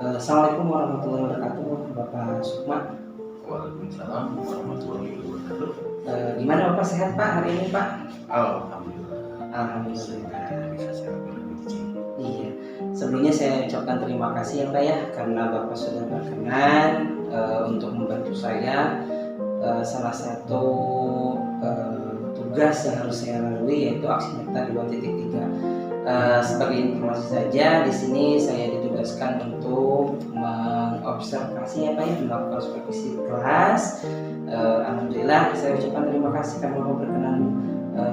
Assalamualaikum warahmatullahi wabarakatuh, Bapak Sukma. Waalaikumsalam warahmatullahi wabarakatuh. Gimana Bapak, sehat Pak hari ini Pak? Alhamdulillah. Alhamdulillah. Bisa saya Iya. Sebelumnya saya ucapkan terima kasih ya Pak ya, karena Bapak sudah berkenan untuk membantu saya. Salah satu tugas yang harus saya lalui yaitu aksi nyata 2.3. Sebagai informasi saja, di sini saya ditugaskan untuk mengobservasi apa ya, melakukan supervisi kelas. Alhamdulillah saya ucapkan terima kasih karena Bapak berkenan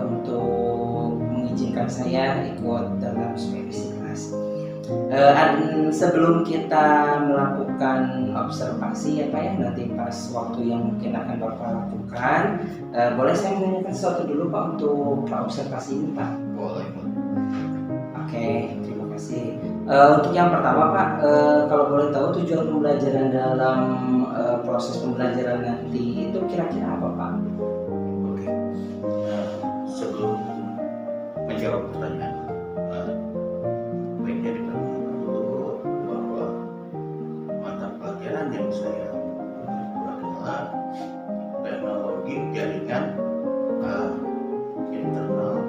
untuk mengizinkan saya ikut dalam supervisi kelas. Sebelum kita melakukan observasi ya Pak ya, nanti pas waktu yang mungkin akan Bapak lakukan, boleh saya menanyakan sesuatu dulu Pak untuk observasi ini Pak? boleh. Oke, terima kasih. Untuk yang pertama Pak, kalau boleh tahu tujuan pembelajaran dalam proses pembelajaran nanti itu kira-kira apa Pak? Oke. Sebelum menjawab pertanyaan, baiknya diketahui dulu bahwa mata pelajaran yang saya itu adalah teknologi jaringan internal,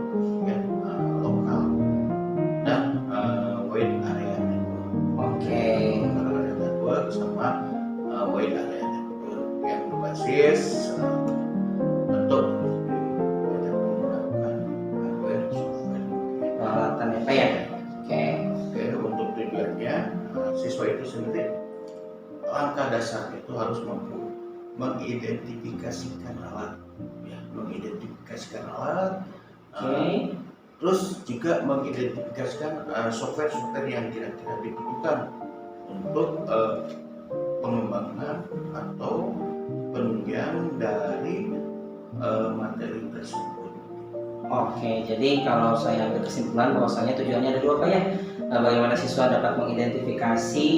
lokal, dan wide area network. Oke. Local area network sama wide area network yang berbasis untuk banyak menggunakan hardware, software. Peralatan ya Pak ya? Oke. Oke, untuk tujuannya siswa itu sendiri langkah dasar itu harus mampu mengidentifikasikan alat, Oke. terus juga mengidentifikasikan software-software yang kira-kira dibutuhkan untuk pengembangan atau penunjang dari materi tersebut. Oke, jadi kalau saya ambil kesimpulan bahwasanya tujuannya ada dua Pak ya. Bagaimana siswa dapat mengidentifikasi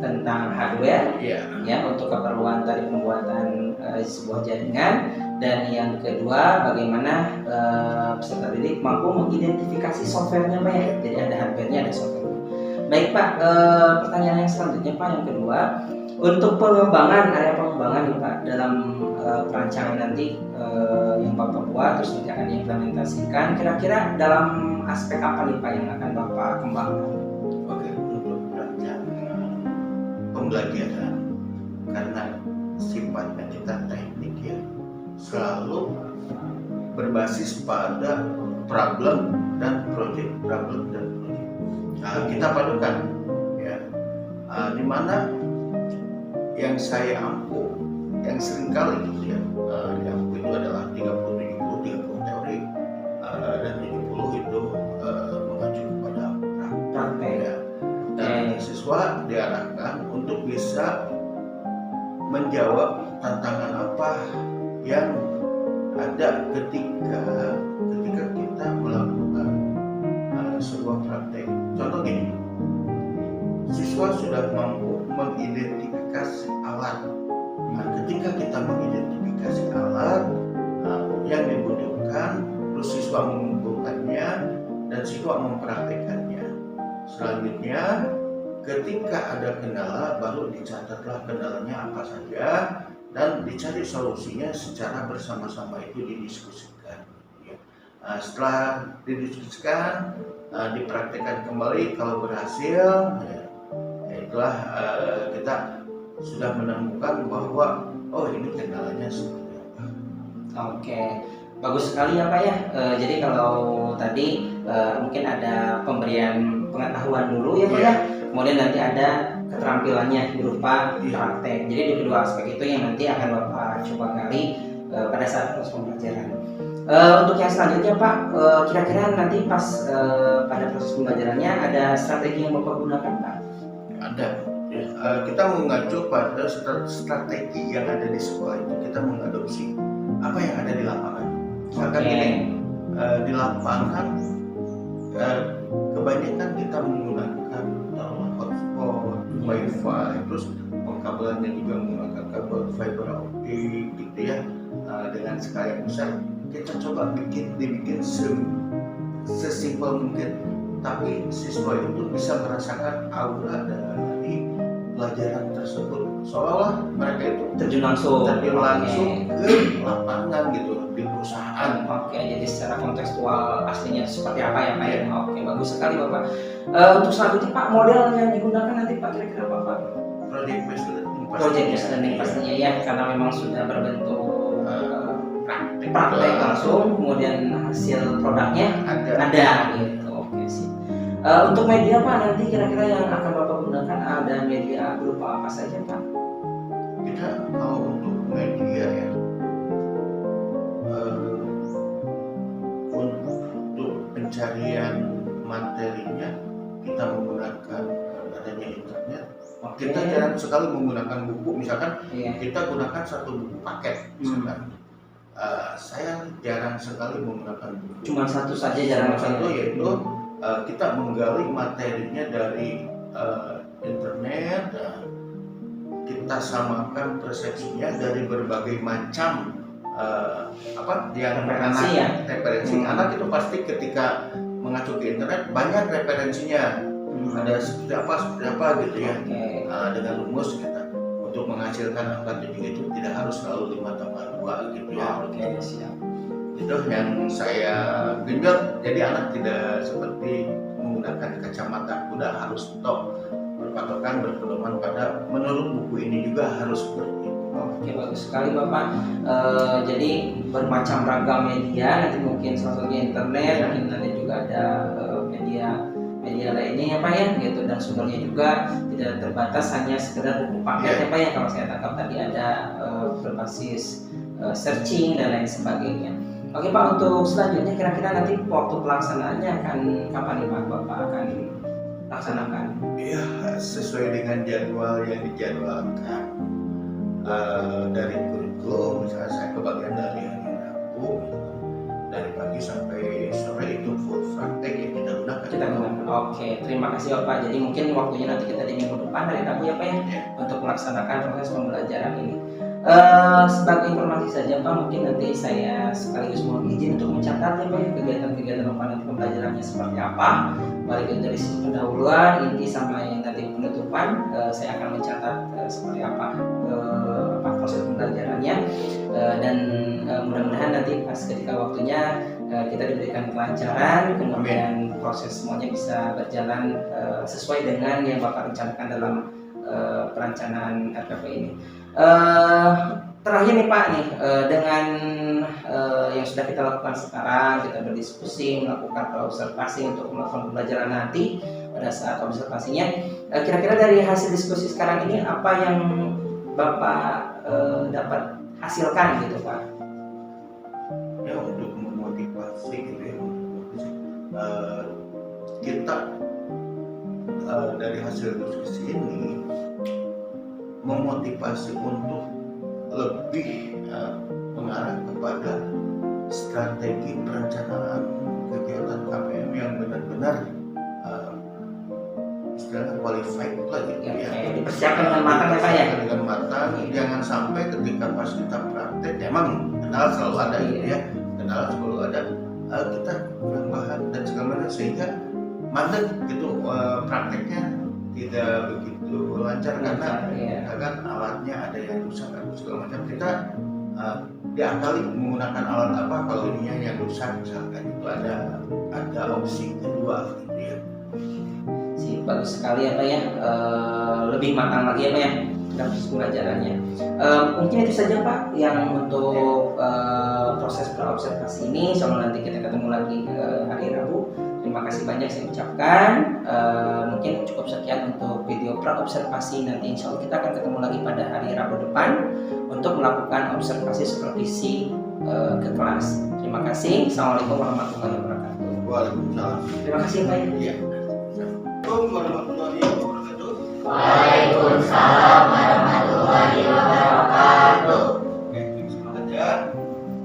tentang hardware ya untuk keperluan tadi pembuatan sebuah jaringan, dan yang kedua bagaimana peserta didik mampu mengidentifikasi softwarenya Pak ya. Jadi ada hardwarenya, ada softwarenya. Baik Pak, pertanyaan yang selanjutnya Pak, yang kedua, untuk area pengembangan nih Pak dalam perancangan nanti yang Bapak buat terus nanti akan diimplementasikan, kira-kira dalam aspek apa nih Pak yang akan Bapak kembangkan? Oke, untuk perancangan pembelajaran, karena sifatnya kita teknik ya, selalu berbasis pada problem dan project. Kita padukan ya, di mana yang saya ampuh, yang seringkali gitu ya, yang ampuh itu adalah 30-70 teori, dan 70 itu mengacu kepada praktek ya. Dan siswa diarahkan untuk bisa menjawab tantangan apa yang ada ketika kita melakukan sebuah praktek. Contoh gini, siswa sudah mampu mengidentifikasi alat. Nah, ketika kita mengidentifikasi alat yang dibutuhkan, terus siswa mengumpulkannya dan siswa mempraktekannya. Selanjutnya, ketika ada kendala, baru dicatatlah kendalanya apa saja dan dicari solusinya secara bersama-sama, itu didiskusikan. Setelah didiskusikan, dipraktekkan kembali. Kalau berhasil, itulah kita sudah menemukan bahwa ini kendalanya seperti apa. Oke, bagus sekali ya Pak ya. Jadi kalau tadi mungkin ada pemberian pengetahuan dulu ya Pak ya, kemudian nanti ada keterampilannya berupa praktek. Jadi di kedua aspek itu yang nanti akan Bapak coba gali pada saat proses pembelajaran. Untuk yang selanjutnya Pak, kira-kira nanti pas pada proses pembelajarannya ada strategi yang Bapak gunakan Pak? Ada. Kita mengacu pada strategi yang ada di sekolah itu, kita mengadopsi apa yang ada di lapangan. Misalkan di lapangan kebanyakan kita menggunakan hotspot, wifi, terus pengkabelannya juga menggunakan kabel fiber optik gitu ya, dengan skala yang besar. Kita coba dibikin sesimpel mungkin, tapi siswa itu bisa merasakan aura dari pembelajaran tersebut seolah-olah mereka itu terjun langsung ke lapangan gitu di perusahaan. Oke, jadi secara kontekstual aslinya seperti apa ya Pak ya? Oke, bagus sekali Bapak. Untuk selanjutnya Pak, model yang digunakan nanti Pak kira-kira apa Pak? Project based learning pastinya ya, karena memang sudah berbentuk praktek langsung, kemudian hasil produknya ada gitu. Oke sih. Untuk media Pak, nanti kira-kira yang akan Bapak gunakan ada media berupa apa saja Pak? Kita kalau untuk media ya, untuk pencarian materinya kita menggunakan adanya internet. Kita jarang sekali menggunakan buku, misalkan kita gunakan satu buku paket misalkan. Saya jarang sekali menggunakan buku. Cuma satu saja, jarang satu yaitu kita menggali materinya dari internet. Kita samakan persepsinya dari berbagai macam referensi. Anak itu pasti ketika mengacu ke internet banyak referensinya. Ada seperti apa gitu ya. Dengan rumus kita untuk menghasilkan angka 7 itu tidak harus selalu 5/2 gitu ya. Siap. Itu yang saya genjot, jadi anak tidak seperti menggunakan kacamata kuda harus stop berpedoman pada menurut buku ini juga harus seperti itu. Oke, bagus sekali Bapak. Jadi bermacam ragam media, nanti mungkin salah satunya internet, mungkin nanti juga ada media lainnya ya Pak ya, gitu, dan sumbernya juga tidak terbatas hanya sekedar buku paket ya Pak ya. Kalau saya tangkap tadi ada berbasis searching dan lain sebagainya. Oke Pak, untuk selanjutnya kira-kira nanti waktu pelaksanaannya akan kapan nih Pak Bapak akan laksanakan? Ya, sesuai dengan jadwal yang dijadwalkan dari kurikulum. Misalnya saya kebagian dari hari Rabu, dari pagi sampai sore itu full praktek yang kita gunakan. Oke, terima kasih Bapak. Jadi mungkin waktunya nanti kita di minggu depan hari Rabu ya Pak ya, untuk melaksanakan proses pembelajaran ini. Sebagai informasi saja Pak, mungkin nanti saya sekaligus mohon izin untuk mencatat ya Pak ya, kegiatan-kegiatan Bapak nanti pembelajarannya seperti apa, baik dari sisi pendahuluan, inti sama yang nanti penutupan. Saya akan mencatat seperti apa proses pembelajarannya, dan mudah-mudahan nanti pas ketika waktunya kita diberikan kelancaran, kemudian proses semuanya bisa berjalan sesuai dengan yang Bapak rencanakan dalam perencanaan RPP ini. Terakhir nih Pak nih, dengan yang sudah kita lakukan sekarang, kita berdiskusi, melakukan observasi untuk melakukan pembelajaran nanti. Pada saat observasinya, kira-kira dari hasil diskusi sekarang ini apa yang Bapak dapat hasilkan gitu Pak? Ya, untuk memotivasi gitu ya, kita dari hasil diskusi ini memotivasi untuk lebih mengarah kepada strategi perencanaan kegiatan KPM yang benar-benar istilahnya qualified lah gitu ya. Dipersiapkan dengan matang ya Pak ya? Dengan matang, jangan sampai ketika pas kita praktek, emang kendala selalu ada gitu ya, kendala selalu ada, kita kurang bahan dan segala macam sehingga mandek gitu, prakteknya tidak begitu lancar karena kan alatnya ada yang rusak atau segala macam. Kita diakali menggunakan alat apa kalau ininya yang rusak misalkan, itu ada opsi kedua gitu ya. Bagus sekali ya Pak ya, lebih matang lagi ya Pak ya dalam proses pembelajarannya. Mungkin itu saja Pak yang untuk proses praobservasi ini. Insyaallah nanti kita ketemu lagi hari Rabu. Terima kasih banyak saya ucapkan. Mungkin cukup sekian untuk video praobservasi. Nanti insya Allah kita akan ketemu lagi pada hari Rabu depan untuk melakukan observasi supervisi ke kelas. Terima kasih. Assalamualaikum warahmatullahi wabarakatuh. Waalaikumsalam. Terima kasih Pak. Ya. Assalamualaikum warahmatullahi wabarakatuh. Waalaikumsalam warahmatullahi wabarakatuh. Oke, langsung aja.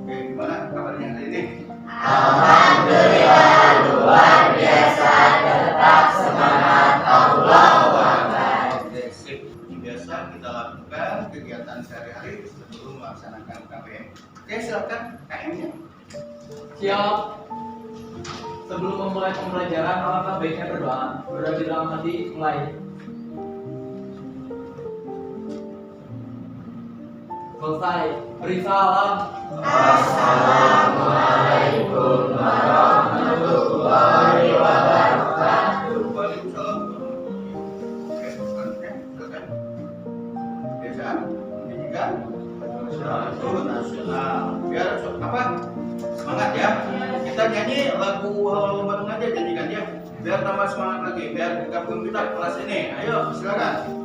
Oke, gimana kabarnya hari ini? Alhamdulillah luar biasa, tetap semangat, Allahu Akbar. Oke, sip. Seperti biasa kita lakukan kegiatan sehari-hari sebelum melaksanakan KPM. Oke, silakan KM-nya. Siap. Sebelum memulai pembelajaran, alangkah baiknya berdoa. Berdoa di dalam hati, mulai. Selesai. Beri salam. Assalamualaikum warahmatullahi wabarakatuh. Waalaikumsalam. Oke, silakan. Biasa, pendidikan nasional. Biar apa? Semangat ya. Kita nyanyi lagu Halo Bandung aja, nyanyikan ya. Biar tambah semangat lagi, biar gabung kita kelas ini. Ayo, silakan.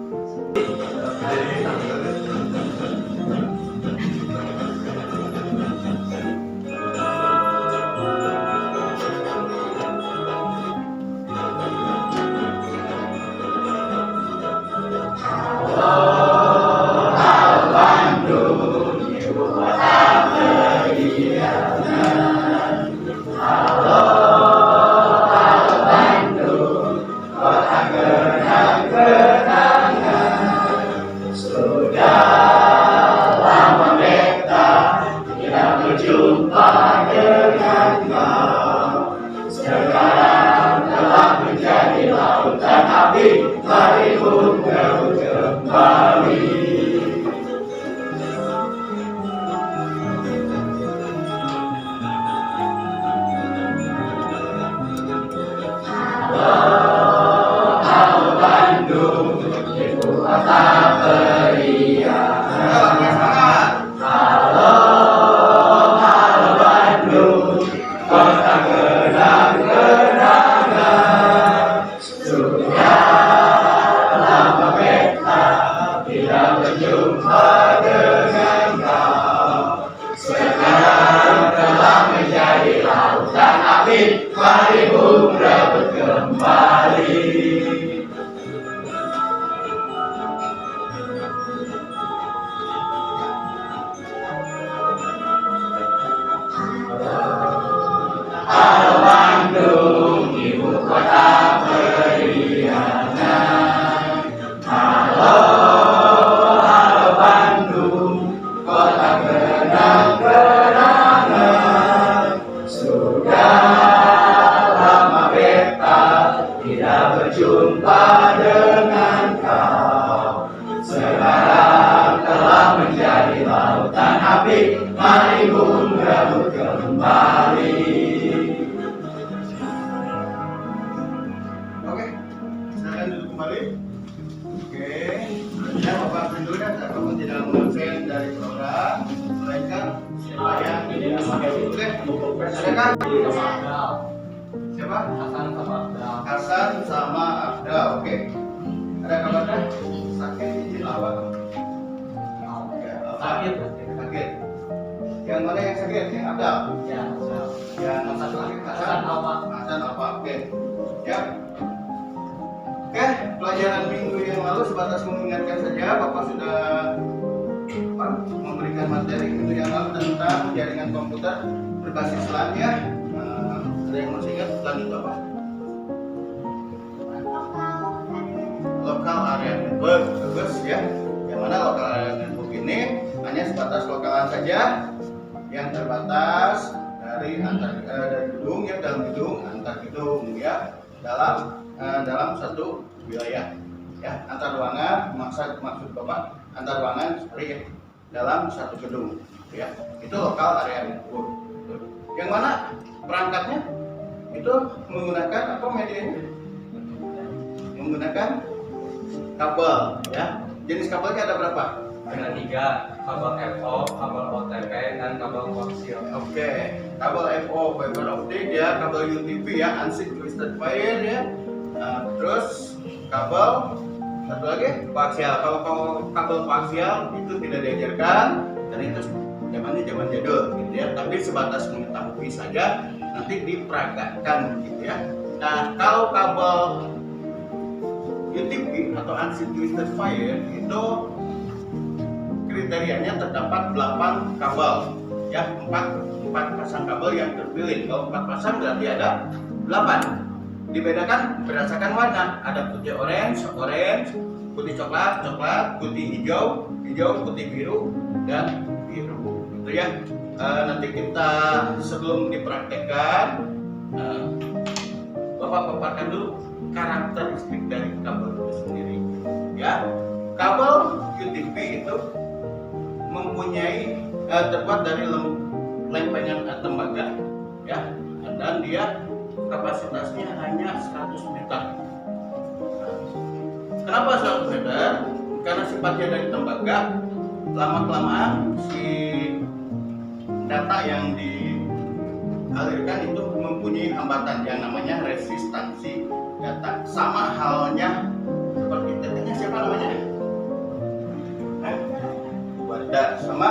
Oke, silakan duduk kembali. Oke, ya Bapak dulu ya, Bapak tidak mengabsen dari program, melainkan siapa yang oke, silakan. Siapa? Hasan sama Abdal. Hasan sama Abdal. Oke, ada kabarnya? Sakit izin apa? Ya, Sakit. sakit. Yang mana yang sakit? Yang Abdal? Ya, Abdal. Yang satu lagi Hasan Alfa. Hasan apa? Oke, ya. Oke, pelajaran minggu yang lalu sebatas mengingatkan saja, Bapak sudah memberikan materi minggu yang lalu tentang jaringan komputer berbasis LAN ya. Ada yang masih ingat LAN itu apa? Local Area Network, bagus ya. Yang mana Local Area Network ini hanya sebatas lokalan saja, yang terbatas dari gedung ya, dalam gedung, antar gedung ya, dalam satu wilayah ya, antar ruangan, maksud Bapak antar ruangan ya, dalam satu gedung ya, itu lokal area network. Yang mana perangkatnya itu menggunakan apa medianya? Menggunakan kabel ya. Jenis kabelnya ada berapa? Ada 3, kabel FO, kabel OTP, dan kabel koaksial. Oke, kabel FO fiber optic ya, kabel UTP ya, unset twisted wire ya. Terus kabel satu lagi koaksial. Kalau kabel koaksial itu tidak diajarkan karena itu zamannya zaman jadul gitu ya. Tapi sebatas mengetahui saja, nanti diperagakan gitu ya. Nah, kalau kabel UTP atau unset twisted wire itu kriterianya terdapat 8 kabel ya, 4 pasang kabel yang terpilih. Kalau 4 pasang berarti ada 8. Dibedakan berdasarkan warna, ada putih orange, putih coklat, putih hijau, putih biru, dan biru. Itu ya. Nanti kita sebelum dipraktekkan, Bapak paparkan dulu karakteristik dari kabel itu sendiri. Ya, kabel UTP itu mempunyai terbuat dari lempengan tembaga, ya, dan dia kapasitasnya hanya 100 meter. Kenapa 100 meter? Karena sifatnya dari tembaga, lama-kelamaan si data yang dialirkan itu mempunyai hambatan yang namanya resistansi data. Sama halnya seperti tetehnya siapa namanya? Wanda sama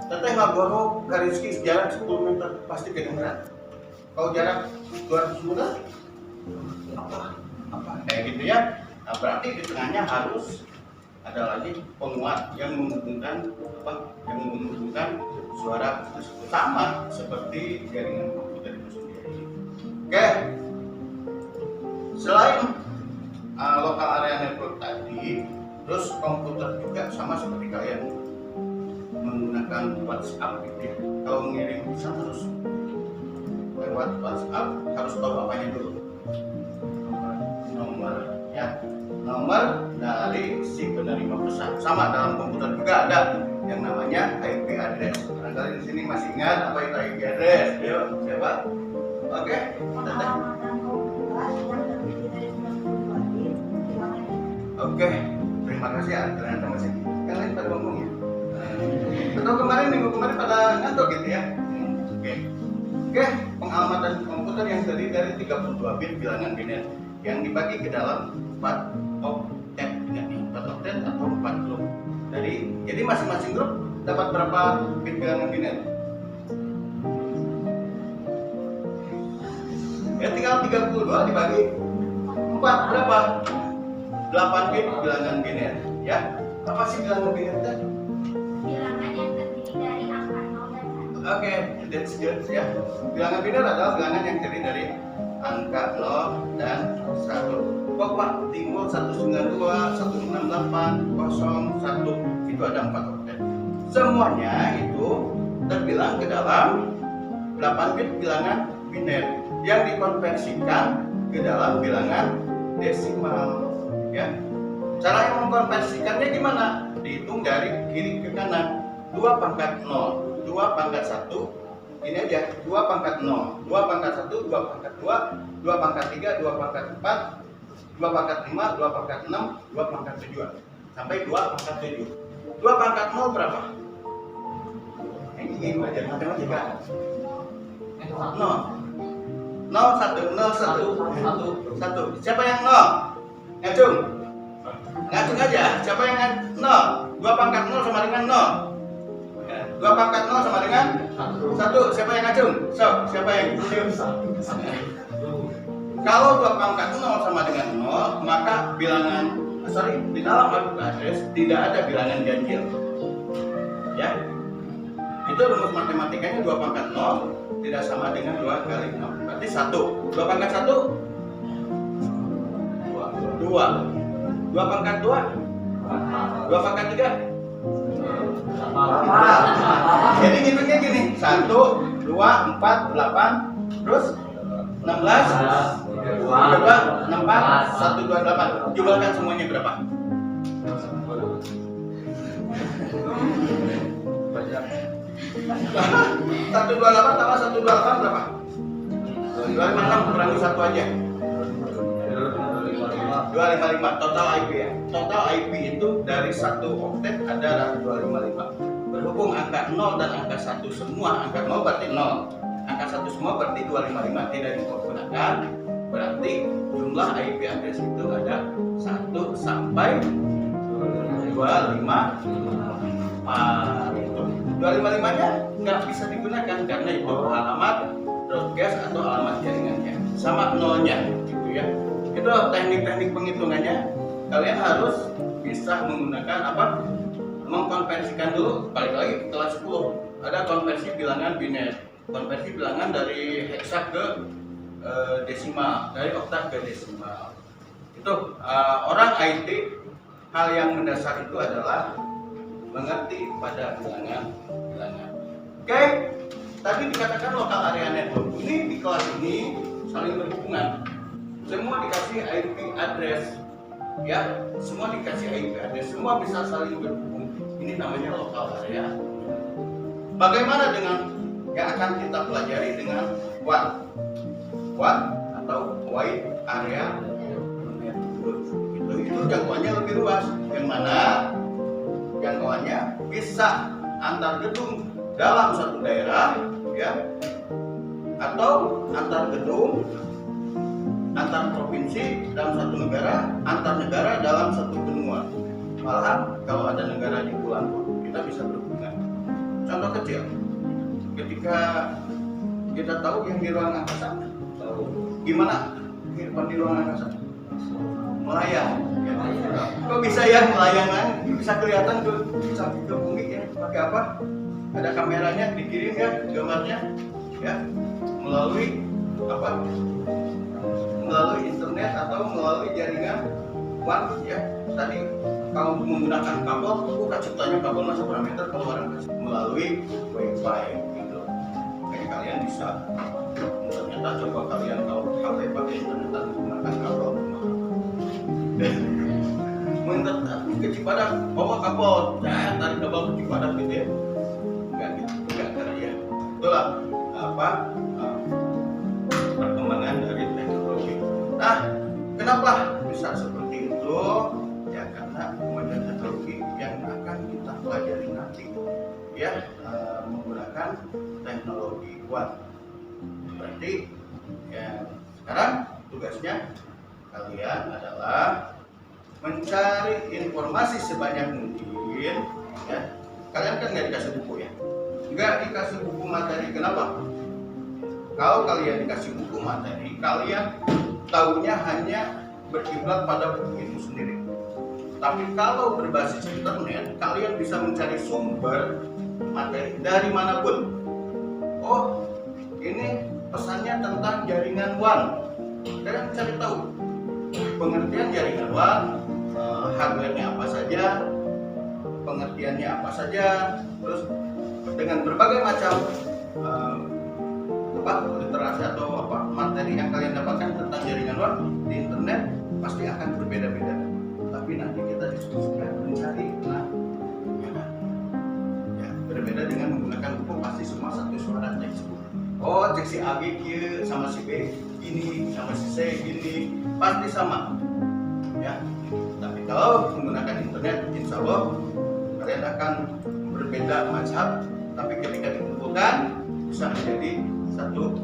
teteh Magoro Kariski jarak 10 meter pasti kedengeran. Kalau jarak 200 meter apa kayak gitu ya. Nah, berarti di tengahnya harus ada lagi penguat yang menghubungkan suara tersebut, sama seperti jaringan komputer itu sendiri. Oke, selain local area network tadi, terus komputer juga sama seperti kalian menggunakan WhatsApp gitu ya. Kalau ngirim pesan terus lewat WhatsApp harus tahu apanya dulu, nomor dari si penerima pesan. Sama dalam komputer juga ada yang namanya IP address. Barangkali di sini masih ingat apa itu IP address? Yuk, siapa? Oke, teteh. Oke, terima kasih ya. Ternyata masih yang lain pada ngomong ya. Atau minggu kemarin pada ngantuk gitu ya. Oke, pengalamatan komputer yang terdiri dari 32 bit bilangan biner yang dibagi ke dalam 4 oktet, 4 oktet atau 4 grup. Jadi masing-masing grup dapat berapa bit bilangan biner? Ya tinggal 32 dibagi 4 berapa? 8 bit bilangan biner. Ya, apa sih bilangan biner itu? Bilangan yang terdiri dari angka 0 dan 1. Oke, that's good ya. Bilangan biner adalah bilangan yang terdiri dari angka 0 dan 1. Kok Pak timbul 192, 168, 01, itu ada 4 oktet. Semuanya itu terbilang ke dalam 8 bit bilangan biner yang dikonversikan ke dalam bilangan desimal. Ya, cara yang mengkonversikannya gimana? Dihitung dari kiri ke kanan. 2 pangkat 0, 2 pangkat 1, ini aja 2 pangkat 0, 2 pangkat 1, 2 pangkat 2, 2 pangkat 3, 2 pangkat 4, 2 pangkat 5, 2 pangkat 6, 2 pangkat 7 sampai 2 pangkat 7. 2 pangkat 0 berapa? Ini belajar matematika. 0 1, 0, 1 1. Siapa yang 0? Ngacung aja. Siapa yang 0? 2 pangkat 0 sama dengan 0. 2 pangkat 0 sama dengan 1. Siapa yang ngacung? Siapa yang Kalau 2 pangkat 0 sama dengan 0, maka di dalam IP address tidak ada bilangan ganjil. Ya. Itu rumus matematikanya 2 pangkat 0 tidak sama dengan 2 kali 6. Berarti 1. 2 pangkat 1 2. 2 pangkat 2 2 pangkat 3. Jadi ngitungnya gini, 1, 2, 4, 8, terus 16, 2, 64, 1, 2, 8. Jumlahkan semuanya berapa? 128 tambah 128 berapa? 256 kurangi 1 aja. 255 total IP ya. Total IP itu dari 1 oktet ada 255. Berhubung angka 0 dan angka 1 semua, angka 0 berarti 0, angka 1 semua berarti 255 tidak digunakan. Berarti jumlah IP address itu ada 1 sampai 255. 255-nya nggak bisa digunakan karena itu alamat broadcast atau alamat jaringannya sama 0-nya gitu ya. Itu teknik-teknik penghitungannya. Kalian harus bisa menggunakan mengkonversikan dulu. Balik lagi kelas 10 ada konversi bilangan biner, konversi bilangan dari heksa ke desimal, dari oktav ke desimal. Itu orang IT, hal yang mendasar itu adalah mengerti pada bilangan. Oke, tadi dikatakan lokal area network. Ini di kelas ini saling berhubungan. Semua dikasih IP address, ya. Semua dikasih IP address. Semua bisa saling berhubung. ini namanya lokal area. Bagaimana dengan yang akan kita pelajari dengan WAN atau wide area network? Itu jangkauannya lebih luas, yang mana jangkauannya bisa antar gedung dalam satu daerah, ya, atau antar gedung, antar provinsi dalam satu negara, antar negara dalam satu benua. Malahan kalau ada negara di bulan pun kita bisa berhubungan. Contoh kecil, ketika kita tahu yang di ruang angkasa, tahu gimana kehidupan di ruang angkasa? Melayang. Ya. Kok bisa ya melayangan? Bisa kelihatan tuh sampai ke bumi ya. Pakai apa? Ada kameranya, dikirim ya gambarnya, ya, melalui apa? Melalui internet atau melalui jaringan WAN, ya. Tadi kalau menggunakan kabel, bukan ciptanya kabelnya seberapa meter keluar melalui wifi gitu. Kayak kalian bisa ternyata coba kalian tahu HP pakai internet dan menggunakan kabel. Menurut ke Cipadak bawa kabel, tarik kabel ke Cipadak gitu ya. Enggak gitu, enggak kali ya. Itulah apa perkembangan dari teknologi. Nah, kenapa bisa seperti itu? Ya karena kemudian teknologi yang akan kita pelajari nanti, ya, menggunakan teknologi WAN. Berarti ya sekarang tugasnya kalian adalah mencari informasi sebanyak mungkin, ya. Kalian kan nggak dikasih buku ya, nggak dikasih buku materi. Kenapa? Kalau kalian dikasih buku materi, kalian tahunya hanya berkiblat pada buku itu sendiri. Tapi kalau berbasis internet, kalian bisa mencari sumber materi dari manapun. Oh, ini pesannya tentang jaringan WAN. Kalian cari tahu pengertian jaringan WAN, hardware-nya apa saja, pengertiannya apa saja, terus dengan berbagai macam literasi atau materi yang kalian dapatkan tentang jaringan WAN di internet pasti akan berbeda-beda. Tapi nanti kita diskusikan mencari, ya, berbeda dengan menggunakan buku, pasti semua satu suara textbook. Oh, cek si A gini sama si B gini, sama si C gini, pasti sama, ya. Tapi kalau menggunakan internet, insya Allah kalian akan berbeda mazhab, tapi ketika dikumpulkan bisa menjadi satu.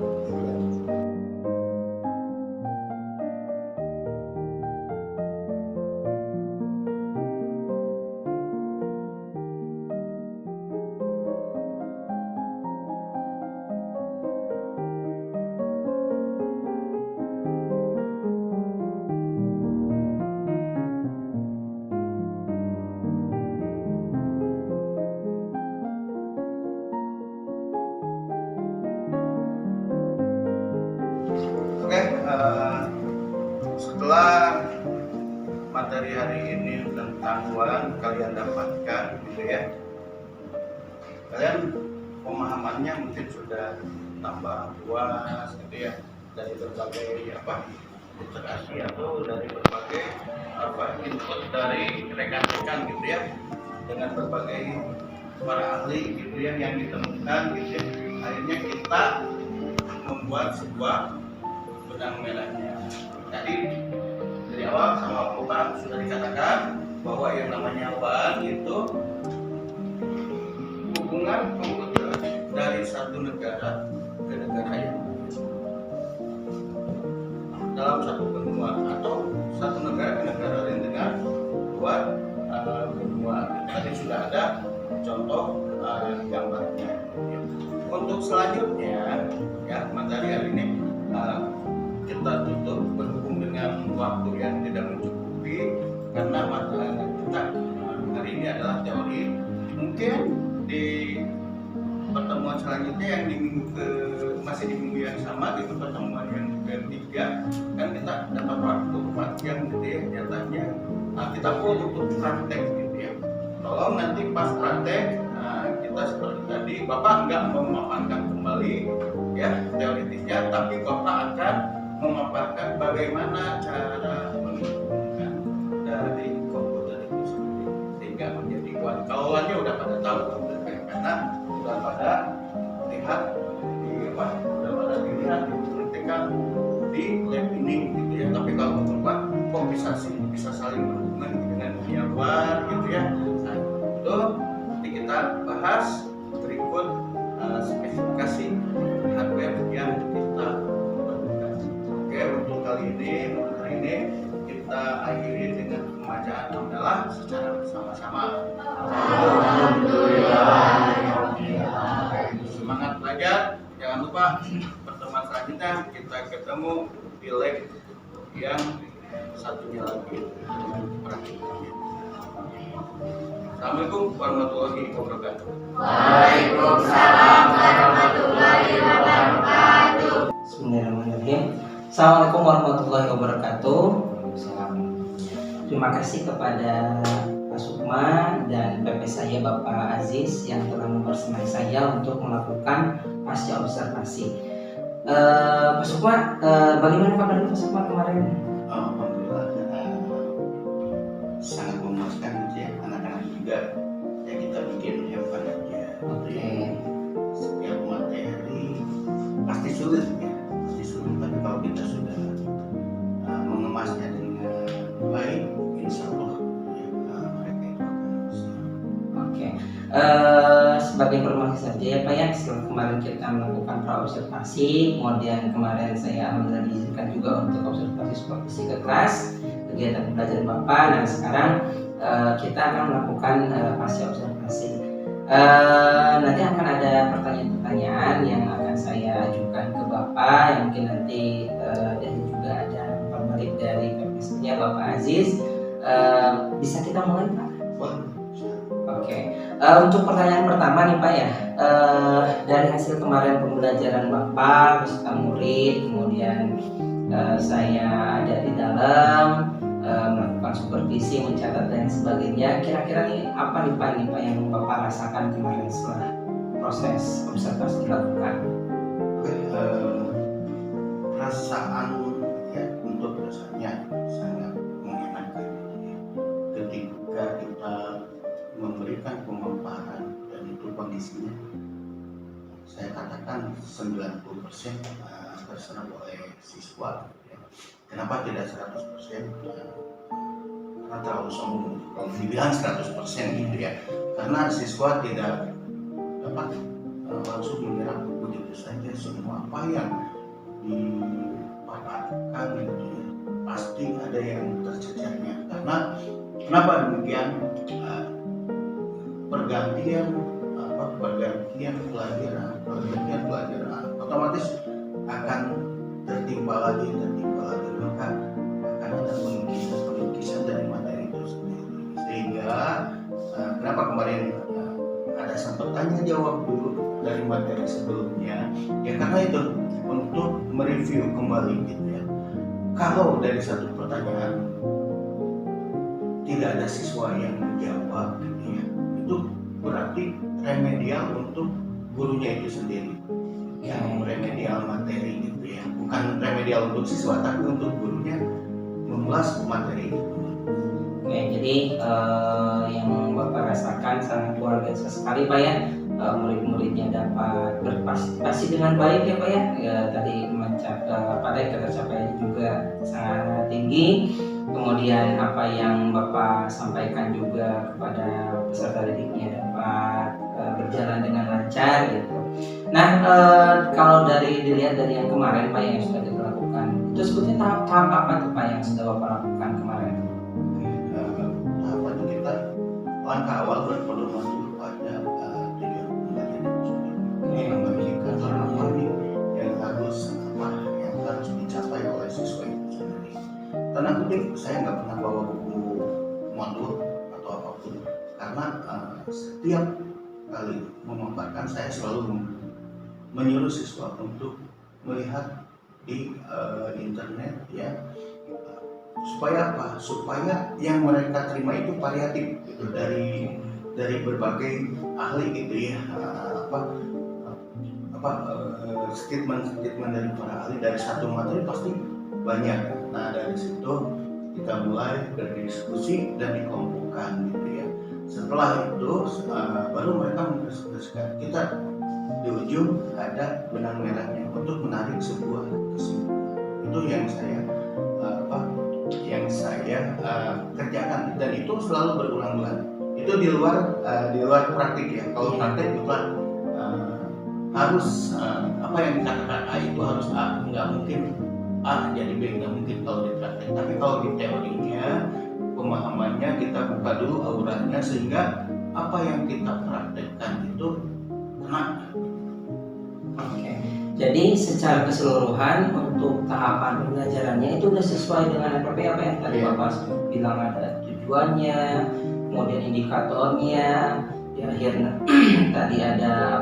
Setelah materi hari ini tentang WAN kalian dapatkan, gitu ya, kalian pemahamannya mungkin sudah tambah luas, gitu ya, dari berbagai literasi atau dari berbagai input dari rekan-rekan, gitu ya, dengan berbagai para ahli, gitu ya, yang ditemukan, gitu ya. Akhirnya kita membuat sebuah benang merahnya. Tadi dari awal sama Bapak sudah dikatakan bahwa yang namanya WAN itu hubungan komputer dari satu negara ke negara yang dalam satu benua atau satu negara ke negara lain dengan luar benua. Tadi sudah ada contoh gambarnya. Untuk selanjutnya, ya, materi hari ini kita tutup berhubung dengan waktu yang tidak mencukupi karena materi kita hari ini adalah teori. Mungkin di pertemuan selanjutnya yang masih di minggu yang sama, itu pertemuan yang ketiga, kan kita dapat waktu 4 jam, gitu ya, nyatanya kita full untuk praktek, gitu ya. Tolong nanti pas praktek kita seperti tadi, Bapak nggak memaparkan kembali, ya, teoritisnya, tapi Bapak akan memaparkan bagaimana cara menghubungkan dari komputer itu sendiri sehingga menjadi WAN. Kalau WAN-nya ini hari ini kita akhiri dengan pembacaan hamdalah secara bersama-sama. Semangat belajar, jangan lupa pertemuan selanjutnya kita ketemu di leg yang satunya lagi. Assalamualaikum warahmatullahi wabarakatuh. Waalaikumsalam warahmatullahi wabarakatuh. Bismillahirrahmanirrahim. Assalamualaikum warahmatullahi wabarakatuh. Terima kasih kepada Pak Sukma dan PP saya Bapak Aziz yang telah mempersemai saya untuk melakukan pasca observasi. Pak Sukma, bagaimana kabar Pak Sukma kemarin? Alhamdulillah sangat memuaskan ya, anak-anak juga ya kita bikin yang panitia. Oke. Setiap materi pasti sulit ya, pasti sulit, tapi kalau kita sudah mengemasnya dengan baik, insya Allah ya, mereka itu akan bisa. Oke. Sebagai informasi saja ya Pak ya, setelah kemarin kita melakukan praobservasi, kemudian kemarin saya alhamdulillah diizinkan juga untuk observasi supervisi ke kelas kegiatan pembelajaran Bapak. Nah sekarang kita akan melakukan pasca observasi. Nanti akan ada pertanyaan-pertanyaan yang akan saya ajukan ke Bapak, yang mungkin nanti dan juga ada pembalik dari PPS-nya Bapak Aziz. Bisa kita mulai Pak? Oke. Untuk pertanyaan pertama nih Pak ya, dari hasil kemarin pembelajaran Bapak beserta murid, kemudian saya ada di dalam melakukan supervisi, mencatat dan sebagainya. Kira-kira nih apa nih Pak yang Bapak rasakan kemarin setelah proses observasi dilakukan? Perasaan ya, untuk rasanya sangat menyenangkan ya. Ketika kita memberikan pemaparan dan itu kondisinya saya katakan 90% terserap oleh siswa ya. Kenapa tidak 100%? Karena terlalu sombong kalau dibilang 100% gitu ya, karena siswa tidak dapat langsung menyerap begitu saja semua apa yang dipaparkan gitu ya. Pasti ada yang tercecernya. Karena kenapa demikian? Pergantian pelajaran otomatis akan tertimpa lagi, maka akan ada pelukisan dari materi itu sendiri. Sehingga kenapa kemarin ada sempat tanya jawab dulu dari materi sebelumnya ya, karena itu untuk mereview kembali gitu ya. Kalau dari satu pertanyaan tidak ada siswa yang menjawab gitu ya, itu berarti remedial untuk gurunya itu sendiri ya, remedial materi gitu ya, bukan remedial untuk siswa tapi untuk gurunya mengulas materi itu. Oke, jadi yang Bapak rasakan sangat luar biasa sekali Pak ya. Murid-muridnya dapat berpartisipasi dengan baik ya Pak ya. Tadi mencapai ketercapaian juga sangat tinggi. Kemudian apa yang Bapak sampaikan juga kepada peserta didiknya dapat berjalan dengan lancar gitu. Nah, kalau dilihat dari yang kemarin Pak yang sudah dilakukan, itu sebetulnya tahap apa tuh Pak yang sudah Bapak lakukan kemarin? Tahapan kita langkah awal berpedoman dulu pada tujuan pembelajaran yang membagikan apa yang harus dicapai oleh siswa itu sendiri. Tanda kutip saya nggak pernah bawa buku modul atau apapun, karena setiap kali memaparkan saya selalu menyuruh siswa untuk melihat di internet ya, supaya apa? Supaya yang mereka terima itu variatif gitu, dari berbagai ahli gitu ya, statement dari para ahli dari satu materi pasti banyak. Nah dari situ kita mulai berdiskusi dan dikelompokkan gitu ya. Setelah itu baru mereka mendiskusikan. Kita di ujung ada benang merahnya untuk menarik sebuah kesimpulan. Itu yang saya kerjakan, dan itu selalu berulang-ulang. Itu di luar praktik ya. Kalau praktik bukan harus apa yang dikatakan A itu harus A, nggak mungkin A jadi B, nggak mungkin kalau di praktek. Tapi kalau di teorinya, pemahamannya kita buka dulu auranya sehingga apa yang kita praktekkan itu kena. Oke. Jadi secara keseluruhan untuk tahapan pembelajarannya itu udah sesuai dengan NPP apa yang tadi Bapak bilang, ada tujuannya, kemudian indikatornya, di akhir tadi ada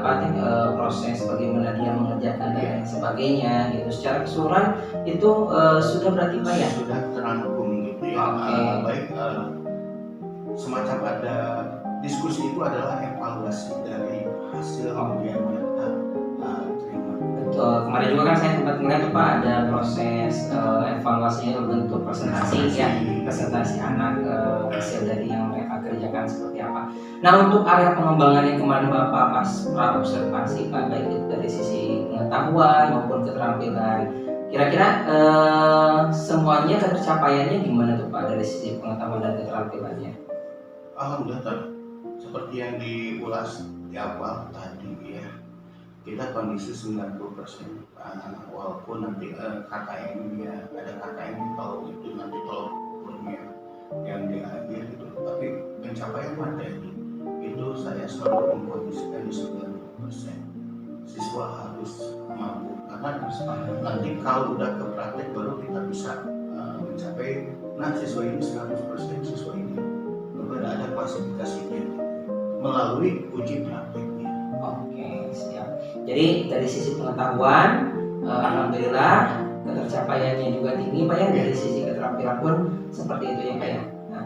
proses bagaimana dia mengerjakan dan lain sebagainya gitu. Secara keseluruhan itu sudah berarti Pak ya? Sudah terangkum gitu ya. Baik, semacam ada diskusi itu adalah evaluasi dari hasil yang kita terima. Betul. Kemarin juga kan saya sempat melihat tuh Pak ada proses evaluasinya bentuk presentasi ya, presentasi anak hasil dari yang mereka kerjakan seperti apa. Nah untuk area pengembangan yang kemarin Bapak pas observasi Pak, baik itu dari sisi pengetahuan maupun keterampilan, kira-kira semuanya tercapaiannya gimana tuh Pak dari sisi pengetahuan dan keterampilannya? Alhamdulillah, seperti yang diulas di awal tadi ya, kita kondisi 90%, walaupun nanti KKM ya, ada KKM kalau itu nanti tolongnya yang di akhir itu, tapi pencapaian materi itu saya selalu mengkondisikan di 90%. Siswa harus mampu, karena nanti kalau udah ke praktek baru kita bisa mencapai, nah siswa ini 100%, siswa ini ada klasifikasinya melalui uji prakteknya. Oke, siap. Jadi dari sisi pengetahuan, alhamdulillah ketercapaiannya juga tinggi Pak ya. Dari sisi keterampilan pun seperti itu ya Pak ya. Nah,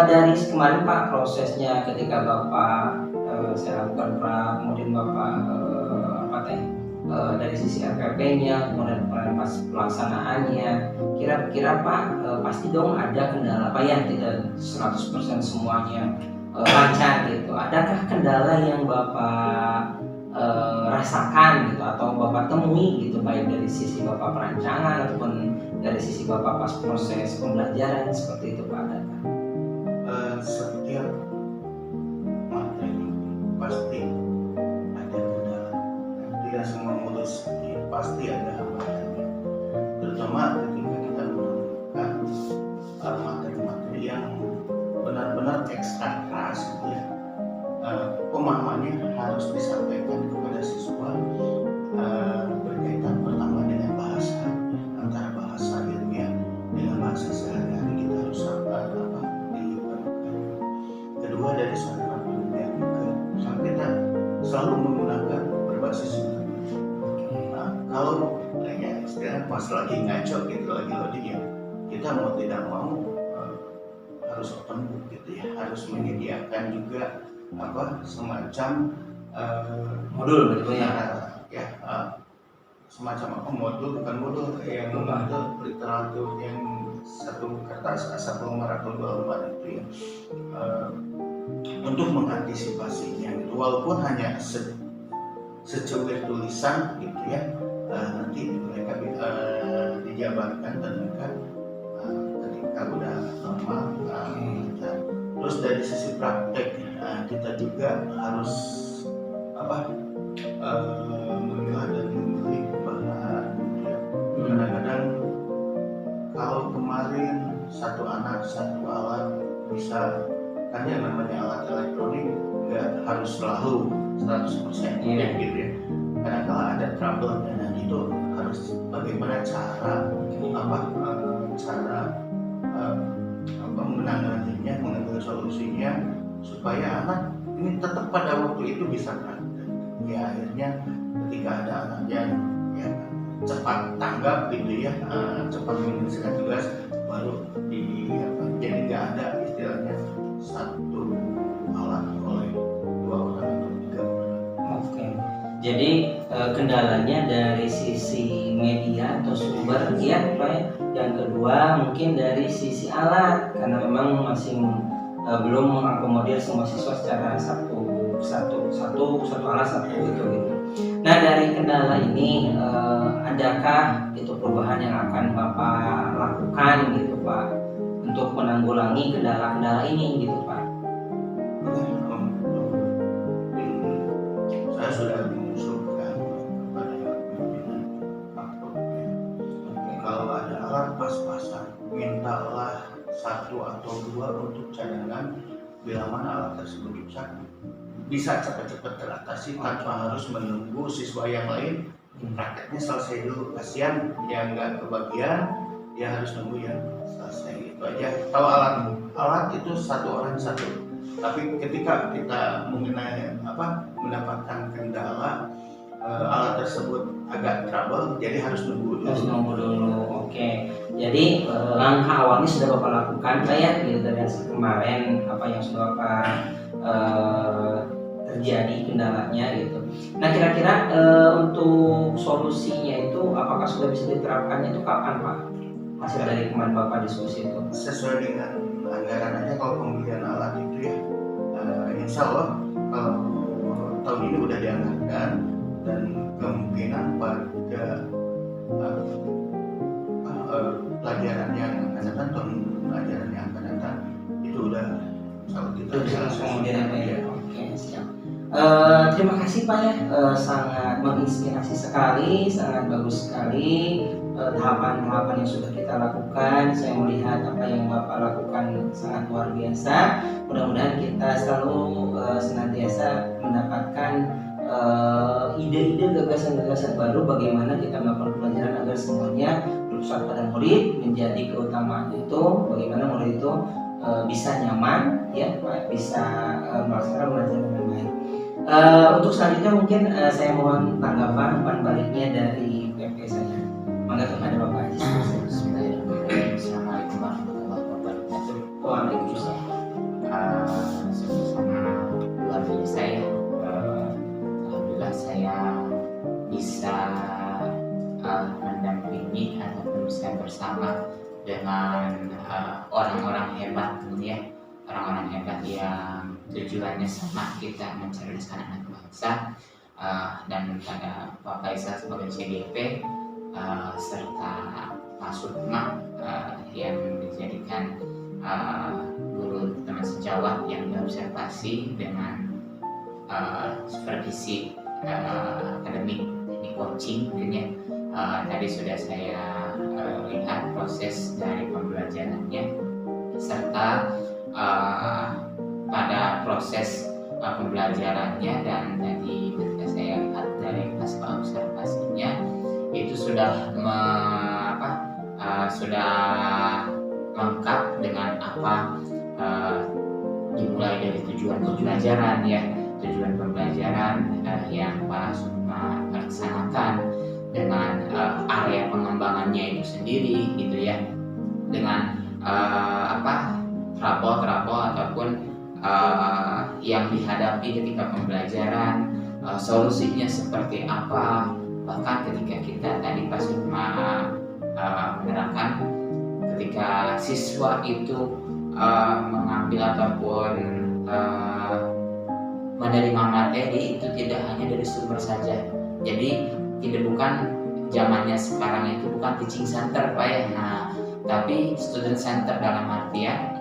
dari kemarin Pak prosesnya ketika Bapak saya lakukan kemudian Bapak dari sisi RPP-nya, kemudian pas pelaksanaannya, kira-kira Pak pasti dong ada kendala Pak ya, tidak 100% semuanya lancar gitu. Adakah kendala yang Bapak rasakan gitu atau Bapak temui gitu, baik dari sisi Bapak perancangan ataupun dari sisi Bapak pas proses pembelajaran seperti itu Pak? Adakah? Setiap materi pasti ada kendala, tidak semua mulus, pasti ada hambatannya, terutama ketika kita menemukan materi-materi yang benar-benar ekstra keras gitu ya. Pemahamannya harus disampaikan kepada siswa berkaitan pertama dengan bahasa, antara bahasa ilmiah dengan bahasa sehari-hari kita harus dilakukan. Kedua dari sarana pendidikan juga kita selalu menggunakan berbasis internet. Nah, kalau ya sekarang pas lagi ngaco gitu, lagi loading ya, kita mau tidak mau harus open book gitu ya, harus menyediakan juga semacam modul begitu ya. Semacam modul, bukan modul yang literatur yang satu kertas A1 lembar atau 2 lembar itu ya, untuk mengantisipasinya gitu. Walaupun hanya secuil tulisan gitu ya, nanti mereka dijabarkan terdekat ketika udah normal. Terus dari sisi praktek kita juga harus memilah dan memilih bahan ya. Kadang-kadang kalau kemarin satu anak satu alat bisa, kan yang namanya alat elektronik nggak harus selalu 100% gitu ya. Kadang kalau ada trouble dan itu harus bagaimana cara menangani, mengambil solusinya supaya anak ini tetap pada waktu itu bisa praktek. Ya akhirnya ketika ada anak yang cepat tanggap gitu ya, cepat menyelesaikan tugas, baru jadi nggak ada istilahnya satu alat oleh 2 orang atau 3 orang. Oke. Jadi kendalanya dari sisi media atau sumber ya Pak ya. Yang kedua mungkin dari sisi alat, karena memang masih belum mengakomodir semua siswa secara satu alat satu gitu. Nah dari kendala ini adakah itu perubahan yang akan Bapak lakukan gitu Pak untuk menanggulangi kendala-kendala ini gitu Pak? Saya sudah mengusulkan kepada pimpinan faktor. Kalau alat pas-pasan, mintalah 1 atau 2 untuk cadangan bila mana alat tersebut rusak bisa cepat-cepat teratasi tanpa harus menunggu siswa yang lain prakteknya selesai dulu. Kasihan yang nggak kebagian, dia harus nunggu yang selesai. Itu aja. Kalau alat itu 1 orang 1, tapi ketika kita mendapatkan kendala, alat tersebut agak trouble, jadi harus nunggu dulu. Oke. Jadi langkah awalnya sudah Bapak lakukan Pak ya, gitu dari kemarin apa yang sudah Bapak terjadi kendalanya gitu. Nah kira-kira untuk solusinya itu apakah sudah bisa diterapkan itu kapan Pak? Hasil dari kemarin Bapak diskusi itu? Sesuai dengan anggaran aja kalau pembelian alat itu ya, insya Allah kalau tahun ini udah dianggarkan dan kemungkinan pada pelajaran yang akan datang, tahun pelajaran yang akan datang itu udah kalau kita kemudian ya. Oke, siap. Terima kasih Pak ya, sangat menginspirasi sekali, sangat bagus sekali tahapan-tahapan yang sudah kita lakukan. Saya melihat apa yang Bapak lakukan sangat luar biasa. Mudah-mudahan kita selalu senantiasa mendapatkan ide-ide, gagasan-gagasan baru bagaimana kita melakukan pelajaran agar semuanya berpusat pada murid, menjadi keutamaan itu bagaimana murid itu bisa nyaman ya, bisa melaksanakan pelajaran dengan baik. Untuk selanjutnya mungkin saya mohon tanggapan umpan baliknya dari PP saya. Mangga kepada Bapak Haji. Assalamualaikum warahmatullahi wabarakatuh. Waalaikumsalam. Sama luar biasa ya. Alhamdulillah saya bisa mendampingi ataupun bisa bersama dengan orang-orang hebat ya, orang-orang hebat yang tujuannya sama, kita mencerdaskan anak bangsa, dan pada Pak Faisal sebagai CGP serta Pak Sukma yang dijadikan guru teman sejawat yang diobservasi dengan supervisi akademik teknik coaching mungkin ya. Tadi sudah saya lihat proses dari pembelajarannya serta pada proses pembelajarannya, dan tadi ketika saya lihat dari pasca observasinya itu sudah sudah lengkap dengan apa dimulai dari tujuan pembelajaran ya, tujuan pembelajaran yang Pak Sukma laksanakan dengan area pengembangannya itu sendiri gitu ya, dengan trouble ataupun yang dihadapi ketika pembelajaran, solusinya seperti apa. Bahkan ketika kita tadi Pak Sukma menerangkan ketika siswa itu mengambil ataupun menerima materi itu tidak hanya dari sumber saja. Jadi tidak bukan zamannya sekarang itu bukan teaching center Pak ya. Nah, tapi student center dalam artian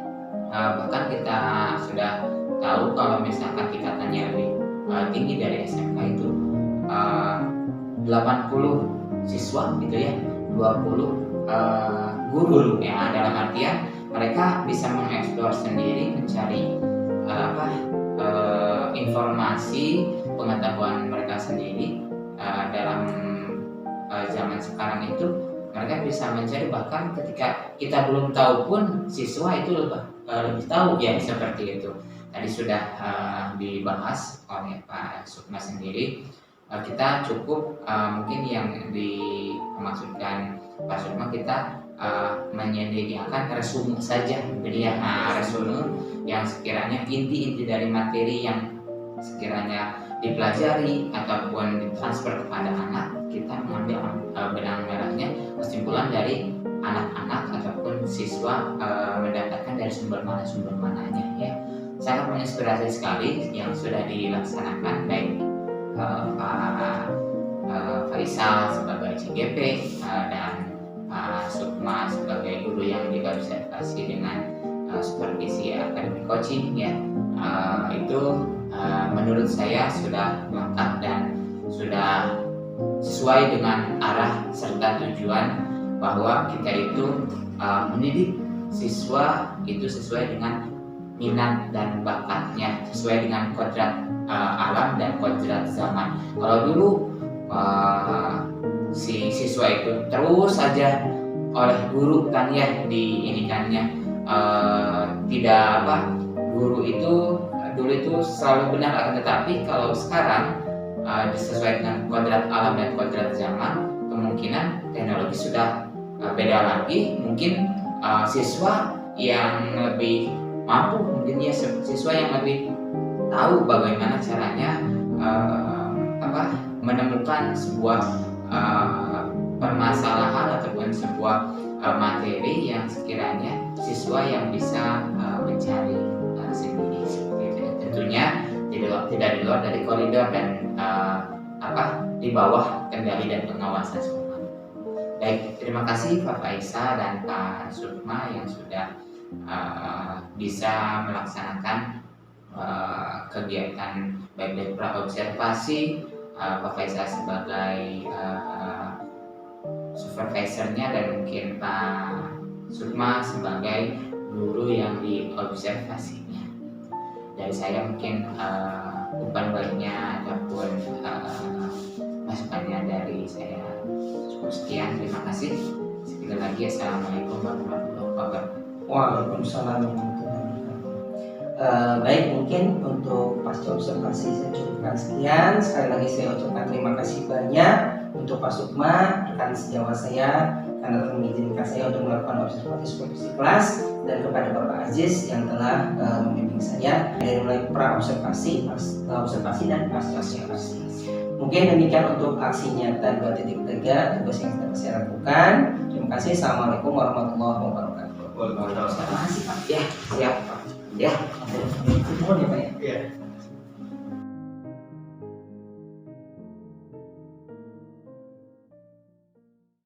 bahkan kita sudah tahu kalau misalkan tingkatannya lebih tinggi dari SMK itu 80 siswa gitu ya, 20 guru ya, dalam artian mereka bisa mengeksplor sendiri, mencari informasi pengetahuan mereka sendiri. Dalam zaman sekarang itu mereka bisa mencari, bahkan ketika kita belum tahu pun siswa itu lebih tahu ya, seperti itu. Tadi sudah dibahas oleh Pak Sukma sendiri. Kita cukup mungkin yang dimaksudkan Pak Sukma, kita menyediakan resume saja, jadi resume yang sekiranya inti-inti dari materi yang sekiranya dipelajari ataupun ditransfer kepada anak, kita mengambil benang merahnya, kesimpulan dari anak-anak ataupun siswa mendapatkan dari sumber mananya ya. Sangat menginspirasi sekali yang sudah dilaksanakan, baik Pak Faisal sebagai CGP dan Pak Sukma sebagai guru yang diobservasi dengan supervisi akademik coaching ya. Itu menurut saya sudah lengkap dan sudah sesuai dengan arah serta tujuan bahwa kita itu mendidik siswa itu sesuai dengan minat dan bakatnya, sesuai dengan kodrat alam dan kodrat zaman. Kalau dulu si siswa itu terus saja oleh guru kan ya diinikannya, tidak guru itu dulu itu selalu benar, akan tetapi kalau sekarang disesuaikan dengan kodrat alam dan kodrat zaman, kemungkinan teknologi sudah beda lagi. Mungkin siswa yang lebih mampu, mungkin ya siswa yang lebih tahu bagaimana caranya menemukan sebuah permasalahan ataupun sebuah materi yang sekiranya siswa yang bisa mencari sendiri seperti itu. Tentunya tidak di luar dari koridor dan di bawah kendali dan pengawasan semua. Baik, terima kasih Pak Faisal dan Pak Sukma yang sudah bisa melaksanakan kegiatan baik dari praobservasi, Pak Faisal sebagai supervisornya dan mungkin Pak Sukma sebagai guru yang diobservasinya. Dari saya mungkin umpan baliknya ataupun masukannya dari saya cukup sekian. Terima kasih. Sekali lagi assalamualaikum warahmatullahi wabarakatuh. Waalaikumsalam warahmatullahi wabarakatuh. Baik, mungkin untuk pasca observasi saya cukupkan sekian. Sekali lagi saya ucapkan terima kasih banyak untuk Pak Sukma, rekan sejawat saya, karena telah mengizinkan saya untuk melakukan observasi supervisi kelas, dan kepada Bapak Aziz yang telah membimbing saya dari mulai pra-observasi, observasi dan pasca observasi. Mungkin demikian untuk aksi nyata 2.3 tugas yang sedang saya lakukan. Terima kasih. Assalamualaikum warahmatullahi wabarakatuh. Waalaikumsalam. Terima kasih Pak. Ya, siap Pak. Ya, mohon ya Pak ya. Iya.